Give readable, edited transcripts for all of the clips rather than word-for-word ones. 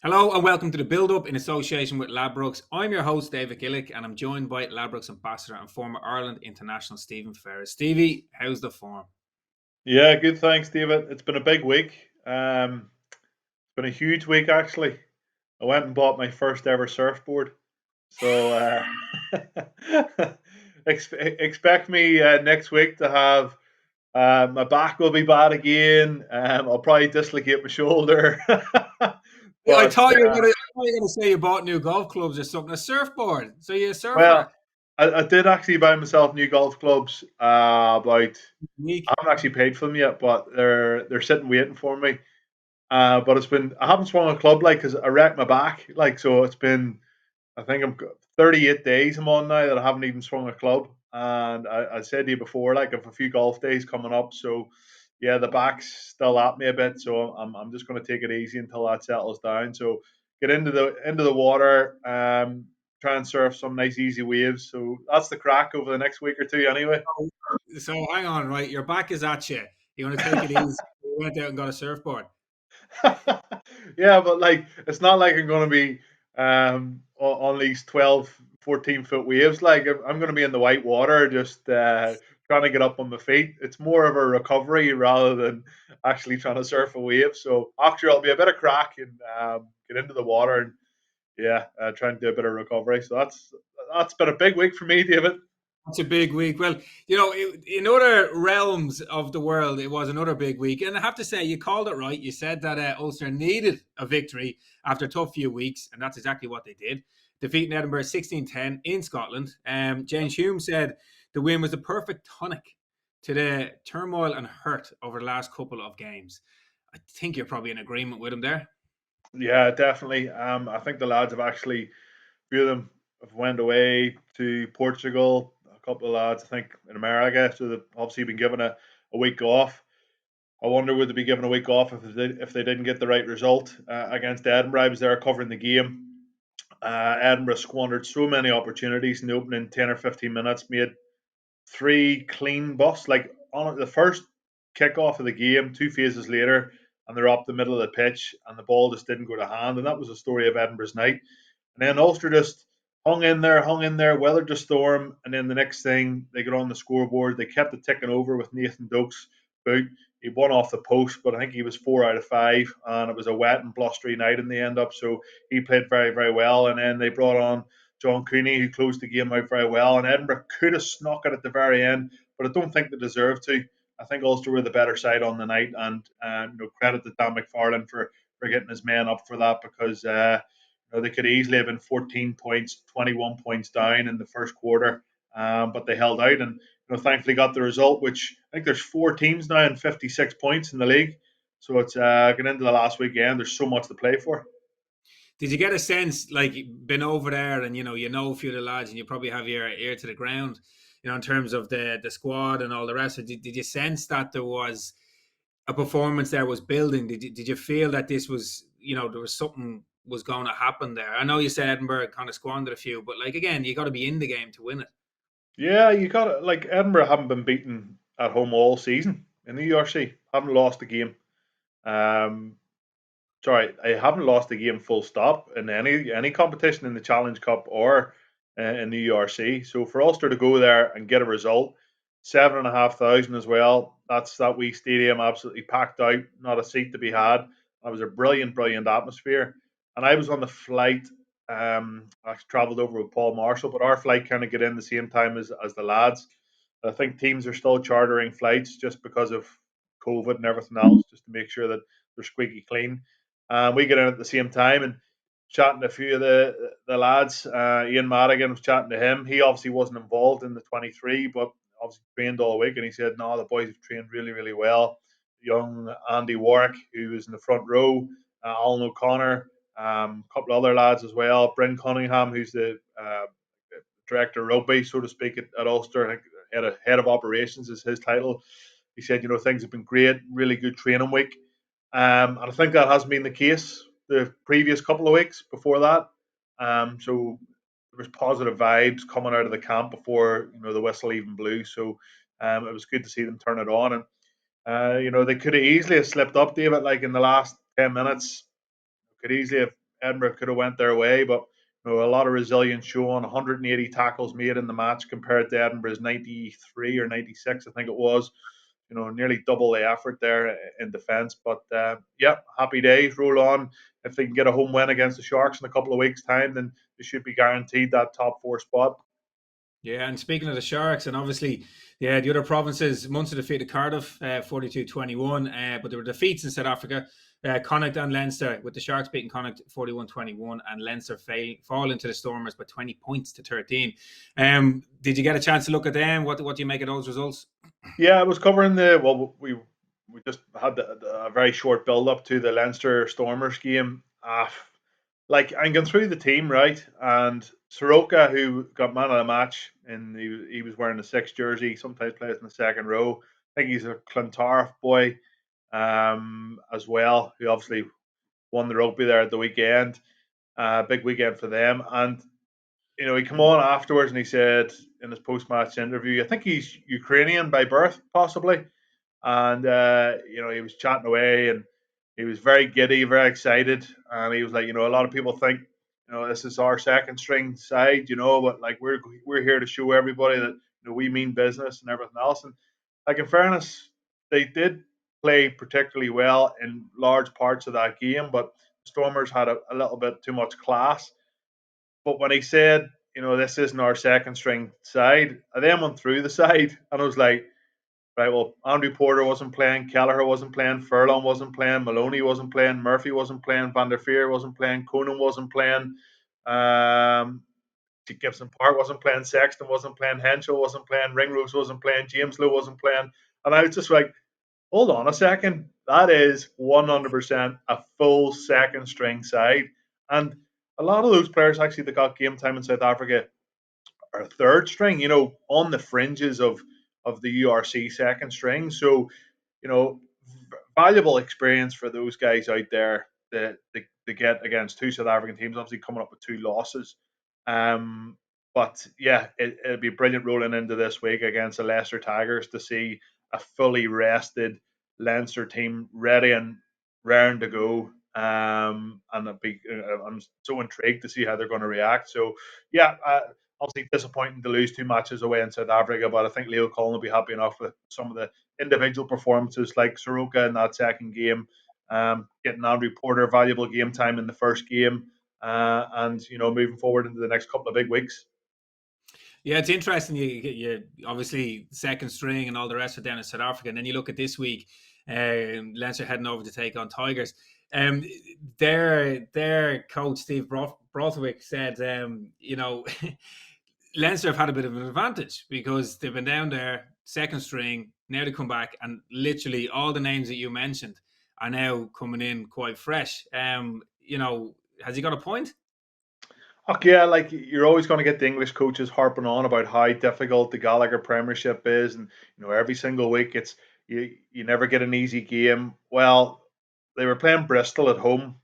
Hello and welcome to the Build Up in association with Ladbrokes. I'm your host, David Gillick, and I'm joined by Ladbrokes ambassador and former Ireland international Stephen Ferris. Stevie, how's the form? Yeah, good. Thanks, David. It's been a big week. It's been a huge week, actually. I went and bought my first ever surfboard. So expect me next week to have my back will be bad again. I'll probably dislocate my shoulder. Yeah, I but thought you were going to say you bought new golf clubs or something, a surfboard. So you're a well, surfer. I did actually buy myself new golf clubs. About I Unique. haven't actually paid for them yet, but they're sitting waiting for me. But I haven't swung a club because I wrecked my back. So it's been, I think 38 days I'm on now that I haven't even swung a club. And I said to you before, I've a few golf days coming up. So yeah, the back's still at me a bit. So I'm just going to take it easy until that settles down. So get into the water, try and surf some nice easy waves. So that's the crack over the next week or two anyway. So hang on, right? Your back is at you. You want to take it easy. You went out and got a surfboard. Yeah, but it's not like I'm going to be on these 12, 14 foot waves. I'm going to be in the white water, just trying to get up on my feet. It's more of a recovery rather than actually trying to surf a wave. So after I'll be a bit of crack and get into the water and yeah, try and do a bit of recovery. So that's been a big week for me, David. It's a big week. Well, in other realms of the world, it was another big week. And I have to say, you called it right. You said that Ulster needed a victory after a tough few weeks, and that's exactly what they did. Defeating Edinburgh 16-10 in Scotland. James Hume said the win was the perfect tonic to the turmoil and hurt over the last couple of games. I think you're probably in agreement with him there. Yeah, definitely. I think the lads have actually few of them have went away to Portugal. A couple of lads, I think, in America. So they've obviously been given a week off. I wonder would they be given a week off if they didn't get the right result against Edinburgh. I was there covering the game. Edinburgh squandered so many opportunities in the opening 10 or 15 minutes. Made three clean busts. Like on the first kickoff of the game, two phases later, and they're up the middle of the pitch, and the ball just didn't go to hand. And that was the story of Edinburgh's night. And then Ulster just hung in there, weathered the storm, and then the next thing they got on the scoreboard, they kept it ticking over with Nathan Doak's boot. He won off the post, but I think he was 4 out of 5, and it was a wet and blustery night in the end up. So he played very, very well. And then they brought on John Cooney, who closed the game out very well. And Edinburgh could have snuck it at the very end, but I don't think they deserved to. I think Ulster were the better side on the night, and credit to Dan McFarlane for getting his men up for that because they could easily have been 14 points, 21 points down in the first quarter, but they held out and thankfully got the result. Which I think there's 4 teams now and 56 points in the league, so it's getting into the last weekend. There's so much to play for. Did you get a sense, like, been over there and you know a few of the lads, and you probably have your ear to the ground, in terms of the squad and all the rest? Did you sense that there was a performance there was building? Did you feel that this was, there was something was going to happen there? I know you said Edinburgh kind of squandered a few, but like again, you got to be in the game to win it. Yeah, you got it. Like Edinburgh haven't been beaten at home all season in the URC. Haven't lost a game. Um, Sorry, I haven't lost a game full stop in any competition in the Challenge Cup or in the URC. So for Ulster to go there and get a result, 7,500 as well. That's that wee stadium absolutely packed out, not a seat to be had. That was a brilliant, brilliant atmosphere. And I was on the flight. I travelled over with Paul Marshall, but our flight kind of get in the same time as the lads. I think teams are still chartering flights just because of COVID and everything else, just to make sure that they're squeaky clean. We get in at the same time and chatting to a few of the lads. Ian Madigan was chatting to him. He obviously wasn't involved in the 23, but obviously trained all week. And he said, no, the boys have trained really, really well. Young Andy Warwick, who was in the front row, Alan O'Connor, a couple of other lads as well. Bryn Cunningham, who's the director of rugby, so to speak, at Ulster. I think head of operations is his title. He said, things have been great, really good training week. And I think that hasn't been the case the previous couple of weeks before that. So there was positive vibes coming out of the camp before the whistle even blew. So it was good to see them turn it on. And they could have easily have slipped up, David. Like in the last 10 minutes, could easily have Edinburgh could have went their way, but a lot of resilience shown. 180 tackles made in the match compared to Edinburgh's 93 or 96, I think it was. Nearly double the effort there in defence. But yeah, happy days. Roll on. If they can get a home win against the Sharks in a couple of weeks' time, then they should be guaranteed that top 4 spot. Yeah, and speaking of the Sharks, and obviously, yeah, the other provinces, Munster defeated Cardiff 42-21, but there were defeats in South Africa. Connacht and Leinster, with the Sharks beating Connacht 41-21, and Leinster fall into the Stormers by 20 points to 13. Did you get a chance to look at them? What do you make of those results? Yeah, I was covering we just had a very short build up to the Leinster Stormers game. I'm going through the team, right, and Soroka, who got man of the match, and he was wearing the 6 jersey, sometimes plays in the second row. I think he's a Clontarf boy as well, who obviously won the rugby there at the weekend. Big weekend for them. And, he came on afterwards and he said in his post-match interview, I think he's Ukrainian by birth, possibly. And, he was chatting away and he was very giddy, very excited. And he was like, a lot of people think, this is our second string side, but like we're here to show everybody that we mean business and everything else. And like in fairness, they did play particularly well in large parts of that game, but Stormers had a little bit too much class. But when he said, this isn't our second string side, I then went through the side and I was like, right, well, Andrew Porter wasn't playing, Kelleher wasn't playing, Furlong wasn't playing, Maloney wasn't playing, Murphy wasn't playing, Van der Veer wasn't playing, Conan wasn't playing, Gibson Park wasn't playing, Sexton wasn't playing, Henshaw wasn't playing, Ringrose wasn't playing, James Lowe wasn't playing. And I was just like, hold on a second. That is 100% a full second string side. And a lot of those players actually that got game time in South Africa are third string, on the fringes of the URC second string. So, valuable experience for those guys out there that they get against 2 South African teams, obviously coming up with 2 losses. But yeah, it'd be brilliant rolling into this week against the Leicester Tigers to see a fully rested Leinster team ready and raring to go. And I'm so intrigued to see how they're going to react. So yeah, obviously disappointing to lose 2 matches away in South Africa, but I think Leo Cullen will be happy enough with some of the individual performances like Soroka in that second game, getting Andrew Porter valuable game time in the first game, and moving forward into the next couple of big weeks. Yeah, it's interesting. You obviously second string and all the rest are down in South Africa, and then you look at this week, Leinster heading over to take on Tigers. Their coach Steve Brothwick said, Leinster have had a bit of an advantage because they've been down there second string. Now they come back, and literally all the names that you mentioned are now coming in quite fresh. Has he got a point? Okay, yeah, like you're always going to get the English coaches harping on about how difficult the Gallagher Premiership is, and every single week it's you never get an easy game. Well, they were playing Bristol at home,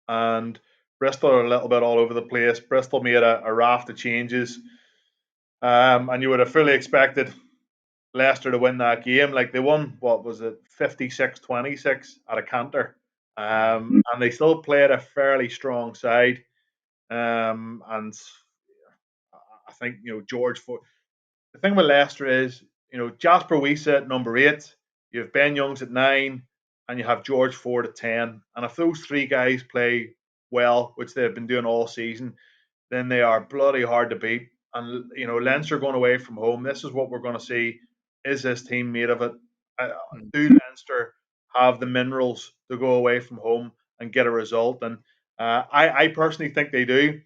and Bristol are a little bit all over the place. Bristol made a raft of changes, and you would have fully expected Leicester to win that game. Like they won, what was it, 56-26 at a canter, and they still played a fairly strong side. And I think George. The thing with Leicester is Jasper Wiese at number 8, you have Ben Youngs at 9, and you have George Ford at 10. And if those 3 guys play well, which they've been doing all season, then they are bloody hard to beat. And Leinster going away from home. This is what we're going to see. Is this team made of it? Do Leinster have the minerals to go away from home and get a result? And I personally think they do.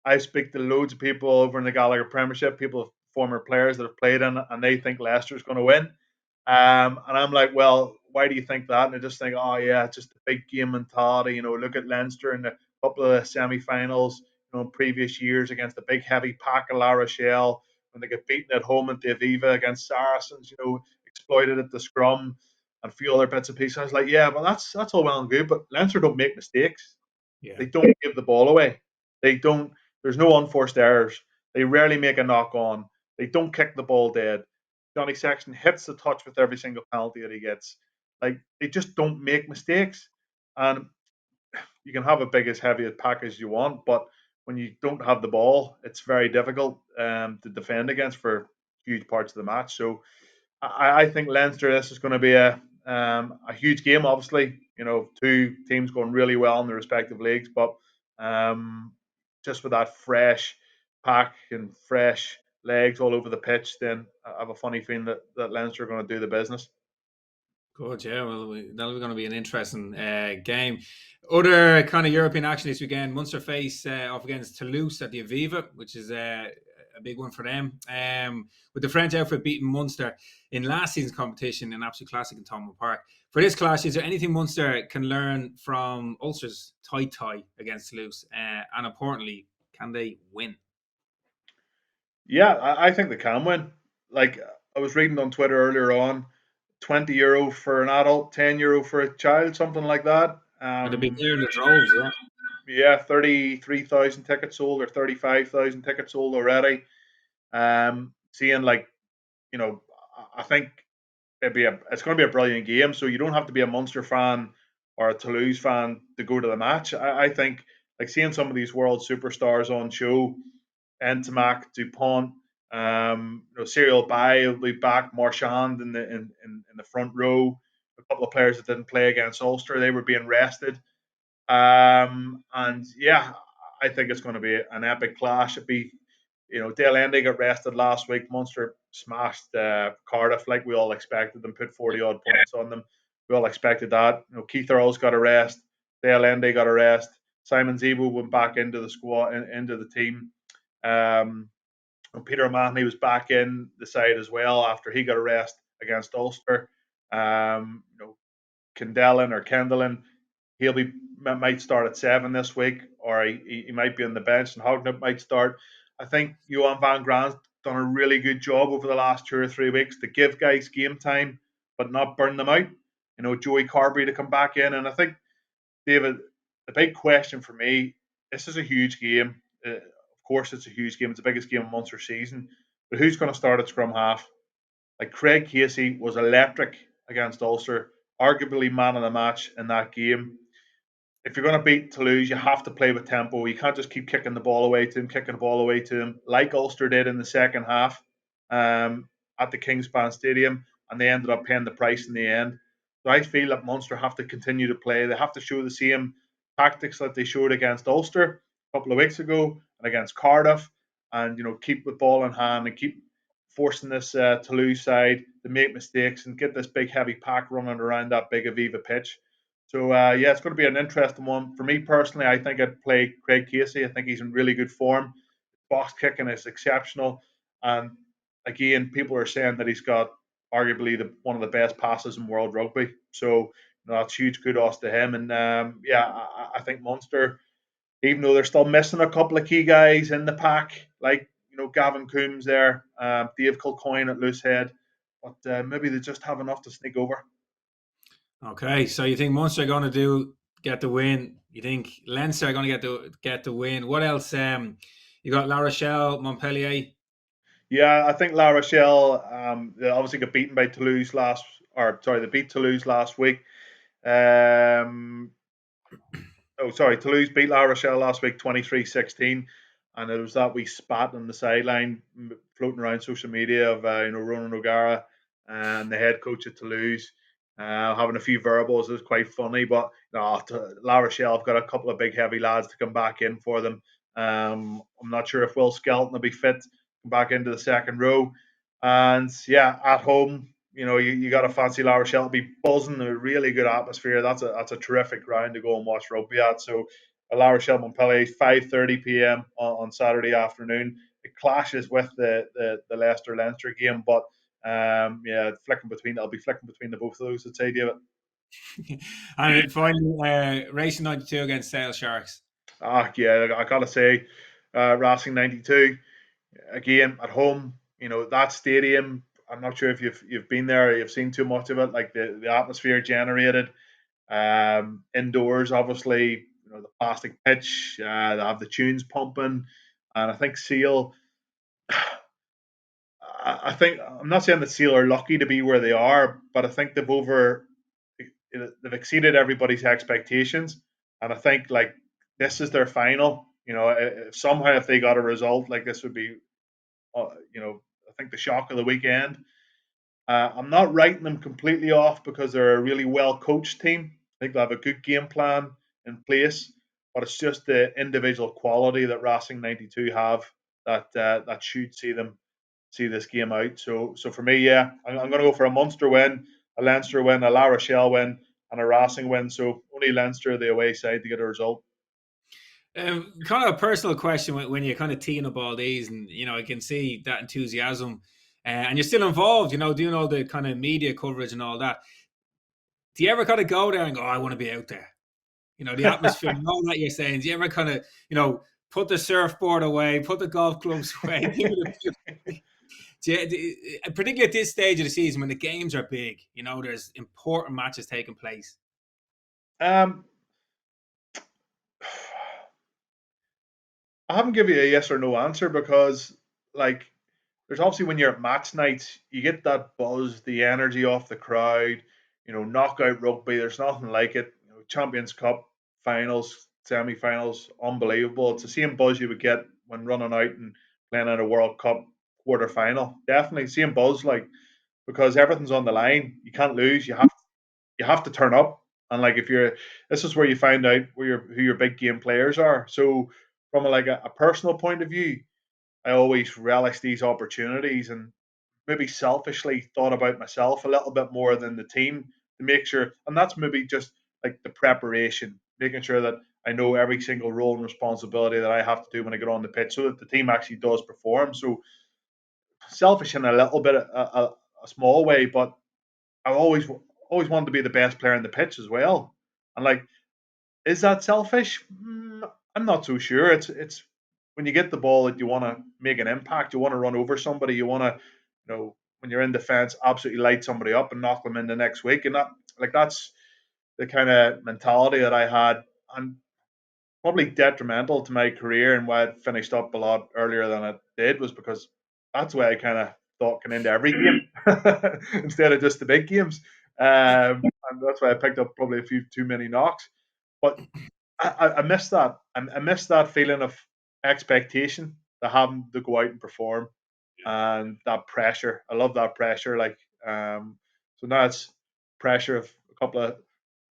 I speak to loads of people over in the Gallagher Premiership, people, former players that have played in it, and they think Leicester's going to win. And I'm like, well, why do you think that? And I just think, oh yeah, it's just a big game mentality. Look at Leinster in a couple of the semi-finals, in previous years against the big heavy pack of La Rochelle, when they get beaten at home at the Aviva against Saracens, exploited at the scrum and a few other bits and pieces. I was like, yeah, well, that's all well and good, but Leinster don't make mistakes. Yeah. They don't give the ball away. They don't. There's no unforced errors. They rarely make a knock on. They don't kick the ball dead. Johnny Sexton hits the touch with every single penalty that he gets. Like they just don't make mistakes. And you can have a big as heavy a pack as you want, but when you don't have the ball, it's very difficult to defend against for huge parts of the match. So I think Leinster, this is going to be a huge game. Obviously, two teams going really well in their respective leagues, but just with that fresh pack and fresh legs all over the pitch, then I have a funny feeling that Leinster are going to do the business. Good, yeah. Well, that'll be going to be an interesting game. Other kind of European action this weekend: Munster face off against Toulouse at the Aviva, which is a big one for them. With the French outfit beating Munster in last season's competition, an absolute classic in Thomond Park. For this clash, is there anything Munster can learn from Ulster's tie against Toulouse? And importantly, can they win? Yeah, I think they can win. Like I was reading on Twitter earlier on, €20 for an adult, €10 for a child, something like that. And they'll be clearing the droves, yeah. Yeah, 33,000 tickets sold or 35,000 tickets sold already. Seeing I think it's going to be a brilliant game. So you don't have to be a Munster fan or a Toulouse fan to go to the match. I think like seeing some of these world superstars on show, Entamac, Dupont, Serial Bay will be back, Marchand in the front row. A couple of players that didn't play against Ulster, they were being rested. And yeah, I think it's going to be an epic clash. It'd be, Dale Endy got rested last week. Munster smashed Cardiff like we all expected them, put 40 odd points on them. We all expected that. Keith Earls got a rest. Dale Endy got a rest. Simon Zebo went back into the squad, into the team. Peter O'Mahony was back in the side as well after he got a rest against Ulster. Kendellen, might start at 7 this week, or he might be on the bench, and Hognett might start. I think Johan van Grant's done a really good job over the last 2 or 3 weeks to give guys game time, but not burn them out. Joey Carberry to come back in, and I think, David, the big question for me, this is a huge game. Of course, it's a huge game. It's the biggest game of Munster season. But who's going to start at scrum half? Like Craig Casey was electric against Ulster, arguably man of the match in that game. If you're going to beat Toulouse, you have to play with tempo. You can't just keep kicking the ball away to him, like Ulster did in the second half at the Kingspan Stadium, and they ended up paying the price in the end. So I feel that Munster have to continue to play. They have to show the same tactics that they showed against Ulster a couple of weeks ago and against Cardiff, and keep the ball in hand and keep forcing this Toulouse side to make mistakes and get this big heavy pack running around that big Aviva pitch. So yeah, it's going to be an interesting one. For me personally, I think I'd play Craig Casey. I think he's in really good form. Box kicking is exceptional, and again, people are saying that he's got arguably one of the best passes in world rugby. So that's huge kudos to him. And yeah, I think Munster, even though they're still missing a couple of key guys in the pack, like Gavin Coombs there, Dave Kilcoyne at loose head, but maybe they just have enough to sneak over. Okay, so you think Munster are going to get the win? You think Leinster are going to get the win? What else? You got La Rochelle, Montpellier. Yeah, I think La Rochelle. They obviously got beaten by Toulouse they beat Toulouse last week. Toulouse beat La Rochelle last week 23-16, and it was that wee spat on the sideline floating around social media of Ronan O'Gara and the head coach at Toulouse having a few verbals. It was quite funny, but La Rochelle have got a couple of big heavy lads to come back in for them. I'm not sure if Will Skelton will be fit to come back into the second row, and yeah, at home. You got to fancy La Rochelle. It'll be buzzing, a really good atmosphere. That's a terrific ground to go and watch rugby at. So, La Rochelle Montpellier, 5:30 p.m. on Saturday afternoon. It clashes with the Leicester Leinster game, but yeah, I'll be flicking between the both of those. I'd say, David. And finally, Racing 92 against Sale Sharks. Yeah, I gotta say, Racing 92 again at home. That stadium. I'm not sure if you've been there or you've seen too much of it. Like the atmosphere generated indoors, obviously, the plastic pitch. They have the tunes pumping, and I think Seal. I think I'm not saying that Seal are lucky to be where they are, but I think they've exceeded everybody's expectations. And I think like this is their final. Somehow if they got a result like this would be, I think the shock of the weekend. I'm not writing them completely off because they're a really well coached team. I think they have a good game plan in place, but it's just the individual quality that Racing 92 have that should see this game out. So for me, yeah, I'm going to go for a Munster win, a Leinster win, a La Rochelle win, and a Racing win. So only Leinster the away side to get a result. Kind of a personal question when you're kind of teeing up all these, and I can see that enthusiasm, and you're still involved, doing all the kind of media coverage and all that. Do you ever kind of go there and go, I want to be out there? The atmosphere and all that you're saying. Do you ever kind of, put the surfboard away, put the golf clubs away? Particularly at this stage of the season when the games are big, there's important matches taking place. I haven't given you a yes or no answer because, like, there's obviously when you're at match nights, you get that buzz, the energy off the crowd. Knockout rugby. There's nothing like it. Champions Cup finals, semi-finals, unbelievable. It's the same buzz you would get when running out and playing in a World Cup quarter final. Definitely same buzz, because everything's on the line. You can't lose. You have to turn up. And like this is where you find out who your big game players are. So from a personal point of view, I always relish these opportunities and maybe selfishly thought about myself a little bit more than the team to make sure. And that's maybe just like the preparation, making sure that I know every single role and responsibility that I have to do when I get on the pitch so that the team actually does perform. So selfish in a little bit, a small way, but I always wanted to be the best player in the pitch as well. And is that selfish? I'm not so sure. It's when you get the ball that you want to make an impact. You want to run over somebody. You want to, when you're in defence, absolutely light somebody up and knock them in the next week. And that's the kind of mentality that I had, and probably detrimental to my career and why it finished up a lot earlier than it did was because that's why I kind of thought going into every game instead of just the big games. And that's why I picked up probably a few too many knocks. But I miss that. I miss that feeling of expectation, the having to go out and perform, and that pressure. I love that pressure. So now it's pressure of a couple of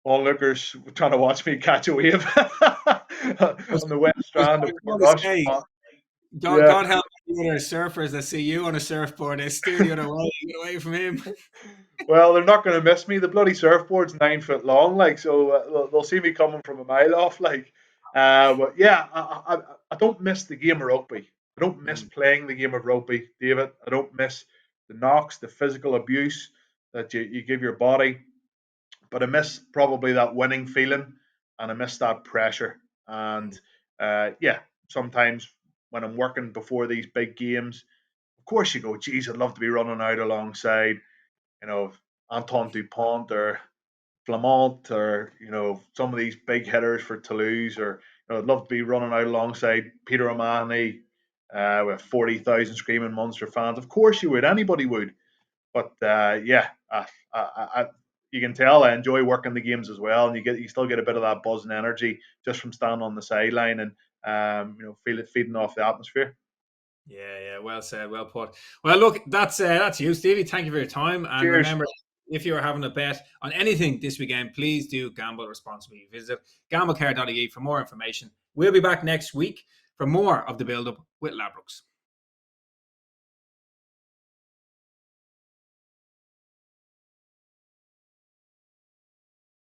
onlookers trying to watch me catch a wave on the west strand of Port Rush. God help the other surfers that see you on a surfboard. They steer the other way, get away from him. Well, they're not going to miss me. The bloody surfboard's 9 foot long, so they'll see me coming from a mile off. But yeah, I don't miss the game of rugby. I don't miss playing the game of rugby, David. I don't miss the knocks, the physical abuse that you give your body. But I miss probably that winning feeling, and I miss that pressure. And sometimes when I'm working before these big games, of course you go, geez, I'd love to be running out alongside, Anton Dupont or Flamont or, some of these big hitters for Toulouse, or I'd love to be running out alongside Peter O'Mahony with 40,000 screaming Munster fans. Of course you would. Anybody would. But you can tell I enjoy working the games as well, and you still get a bit of that buzz and energy just from standing on the sideline and feel it feeding off the atmosphere. Yeah, well said, well put. Well, look, that's you, Stevie. Thank you for your time, and Cheers. Remember, if you are having a bet on anything this weekend, please do gamble responsibly. Visit gamblecare.ie for more information. We'll be back next week for more of the build-up with Ladbrokes.